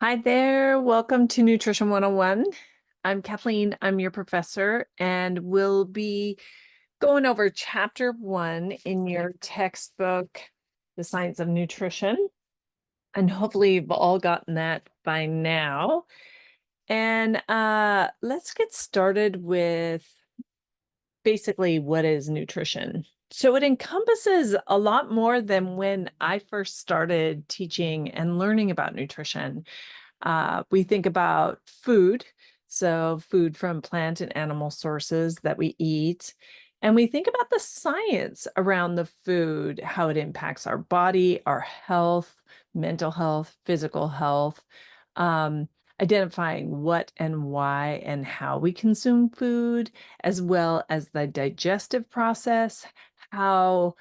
Hi there. Welcome to Nutrition 101. I'm Kathleen. I'm your professor, and we'll be going over chapter 1 in your textbook, The Science of Nutrition. And hopefully you've all gotten that by now. And let's get started with basically what is nutrition. So it encompasses a lot more than when I first started teaching and learning about nutrition. We think about food, so food from plant and animal sources that we eat. And we think about the science around the food, how it impacts our body, our health, mental health, physical health, um, identifying what and why and how we consume food, as well as the digestive process, how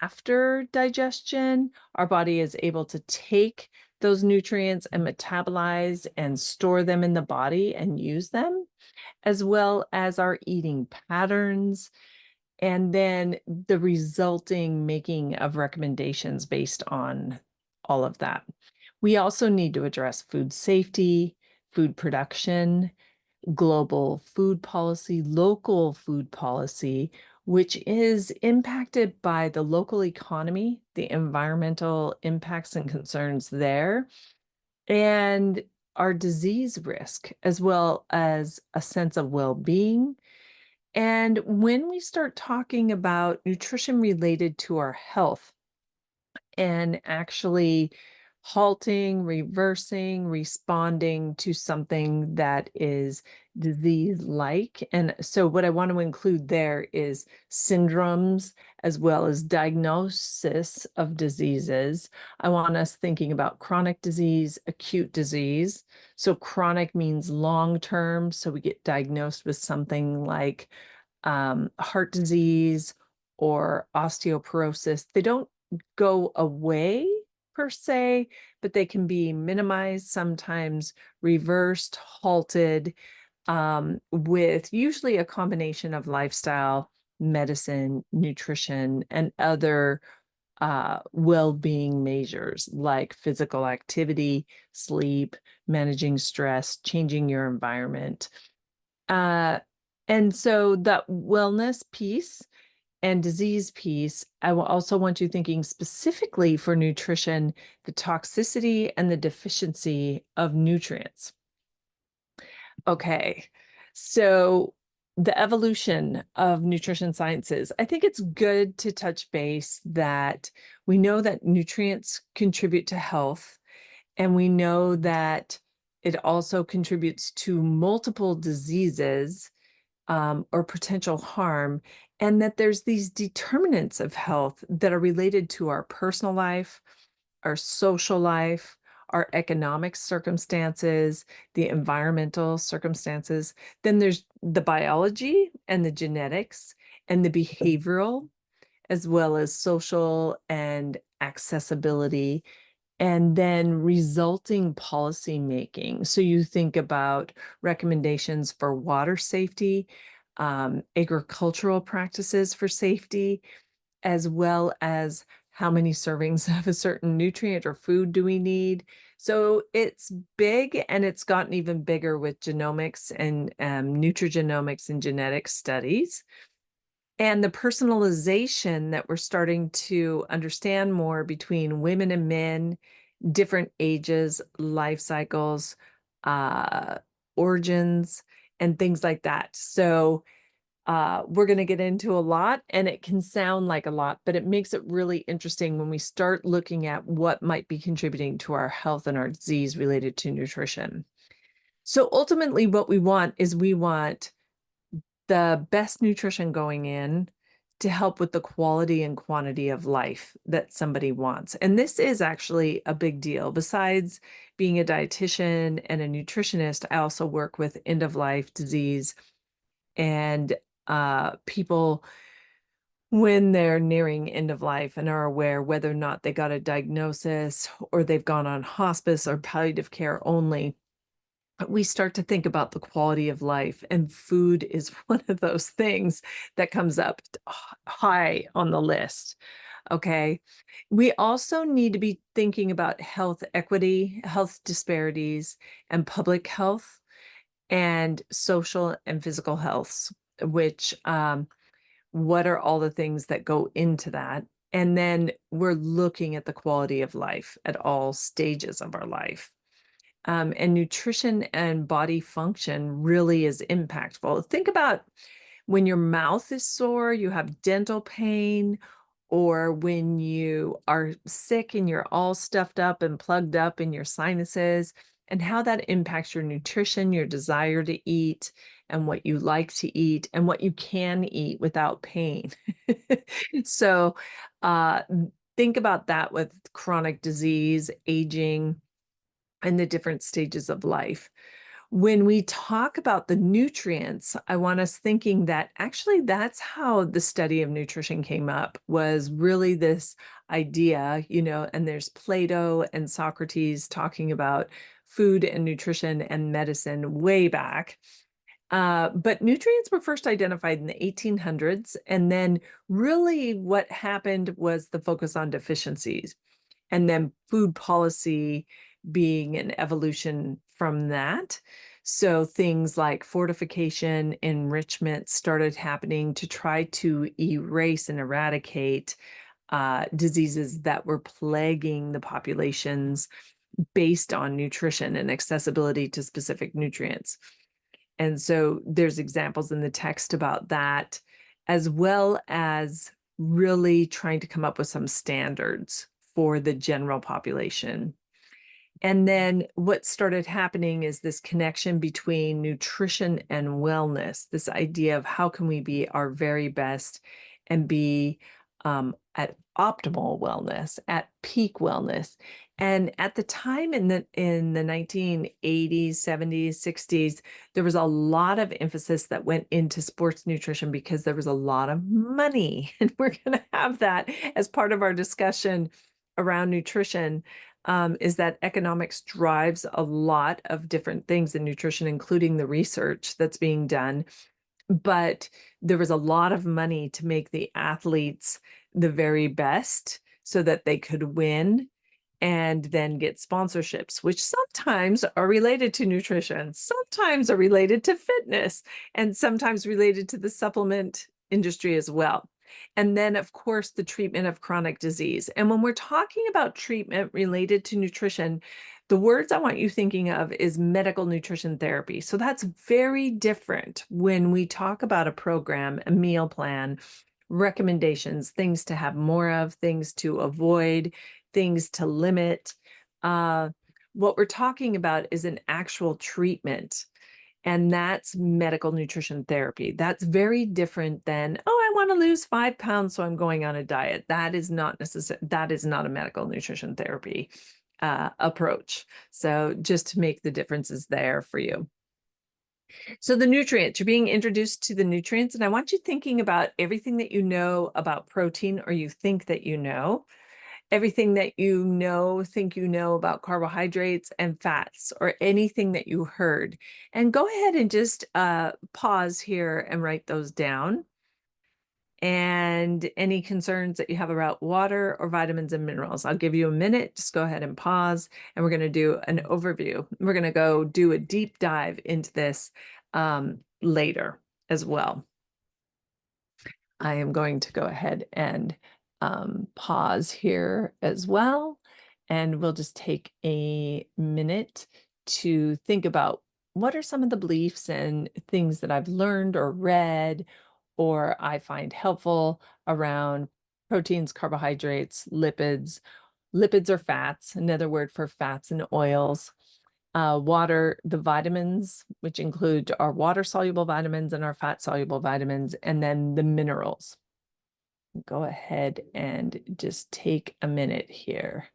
after digestion, our body is able to take those nutrients and metabolize and store them in the body and use them, as well as our eating patterns, and then the resulting making of recommendations based on all of that. We also need to address food safety, food production, global food policy, local food policy, which is impacted by the local economy, the environmental impacts and concerns there, and our disease risk, as well as a sense of well-being. And when we start talking about nutrition related to our health, and actually halting, reversing, responding to something that is disease-like. And so what I want to include there is syndromes as well as diagnosis of diseases. I want us thinking about chronic disease, acute disease. So chronic means long-term, so we get diagnosed with something like heart disease or osteoporosis. They don't go away per se, but they can be minimized, sometimes reversed, halted, with usually a combination of lifestyle, medicine, nutrition, and other well-being measures like physical activity, sleep, managing stress, changing your environment. Uh, and so that wellness piece and disease piece, I will also want you thinking specifically for nutrition, the toxicity and the deficiency of nutrients. Okay, so the evolution of nutrition sciences, I think it's good to touch base that we know that nutrients contribute to health, and we know that it also contributes to multiple diseases or potential harm, and that there's these determinants of health that are related to our personal life, our social life, our economic circumstances, the environmental circumstances. Then there's the biology and the genetics and the behavioral, as well as social and accessibility, and then resulting policy making. So you think about recommendations for water safety, agricultural practices for safety, as well as how many servings of a certain nutrient or food do we need. So it's big, and it's gotten even bigger with genomics and nutrigenomics and genetic studies. And the personalization that we're starting to understand more between women and men, different ages, life cycles, uh, origins, and things like that. So we're going to get into a lot, and it can sound like a lot, but it makes it really interesting when we start looking at what might be contributing to our health and our disease related to nutrition. So ultimately, what we want is we want the best nutrition going in to help with the quality and quantity of life that somebody wants. And this is actually a big deal. Besides being a dietitian and a nutritionist, I also work with end of life disease and people when they're nearing end of life and are aware whether or not they got a diagnosis or they've gone on hospice or palliative care only. We start to think about the quality of life, and food is one of those things that comes up high on the list. Okay. We also need to be thinking about health equity, health disparities, and public health and social and physical healths, which what are all the things that go into that? And then we're looking at the quality of life at all stages of our life. And nutrition and body function really is impactful. Think about when your mouth is sore, you have dental pain, or when you are sick and you're all stuffed up and plugged up in your sinuses, and how that impacts your nutrition, your desire to eat, and what you like to eat, and what you can eat without pain. So, uh, think about that with chronic disease, aging, and the different stages of life. When we talk about the nutrients, I want us thinking that actually that's how the study of nutrition came up, was really this idea, and there's Plato and Socrates talking about food and nutrition and medicine way back. But nutrients were first identified in the 1800s. And then really what happened was the focus on deficiencies, and then food policy being an evolution from that. So things like fortification, enrichment started happening to try to erase and eradicate diseases that were plaguing the populations based on nutrition and accessibility to specific nutrients. And so there's examples in the text about that, as well as really trying to come up with some standards for the general population. And then what started happening is this connection between nutrition and wellness, this idea of how can we be our very best and be at optimal wellness, at peak wellness. And at the time in the 1980s, 70s, 60s, there was a lot of emphasis that went into sports nutrition because there was a lot of money. And we're going to have that as part of our discussion around nutrition. Is that economics drives a lot of different things in nutrition, including the research that's being done. But there was a lot of money to make the athletes the very best so that they could win and then get sponsorships, which sometimes are related to nutrition, sometimes are related to fitness, and sometimes related to the supplement industry as well. And then, of course, the treatment of chronic disease. And when we're talking about treatment related to nutrition, the words I want you thinking of is medical nutrition therapy. So that's very different when we talk about a program, a meal plan, recommendations, things to have more of, things to avoid, things to limit. What we're talking about is an actual treatment, and that's medical nutrition therapy. That's very different than, oh, I want to lose 5 pounds, so I'm going on a diet. That is not necessary. That is not a medical nutrition therapy approach. So just to make the differences there for you. So the nutrients, you're being introduced to the nutrients, and I want you thinking about everything that you know about protein, or you think that you know, everything that think you know about carbohydrates and fats, or anything that you heard. And go ahead and just pause here and write those down. And any concerns that you have about water or vitamins and minerals. I'll give you a minute. Just go ahead and pause, and we're going to do an overview. We're going to go do a deep dive into this later as well. I am going to go ahead and pause here as well. And we'll just take a minute to think about what are some of the beliefs and things that I've learned or read or I find helpful around proteins, carbohydrates, lipids. Lipids are fats, another word for fats and oils. Water, the vitamins, which include our water-soluble vitamins and our fat-soluble vitamins, and then the minerals. Go ahead and just take a minute here.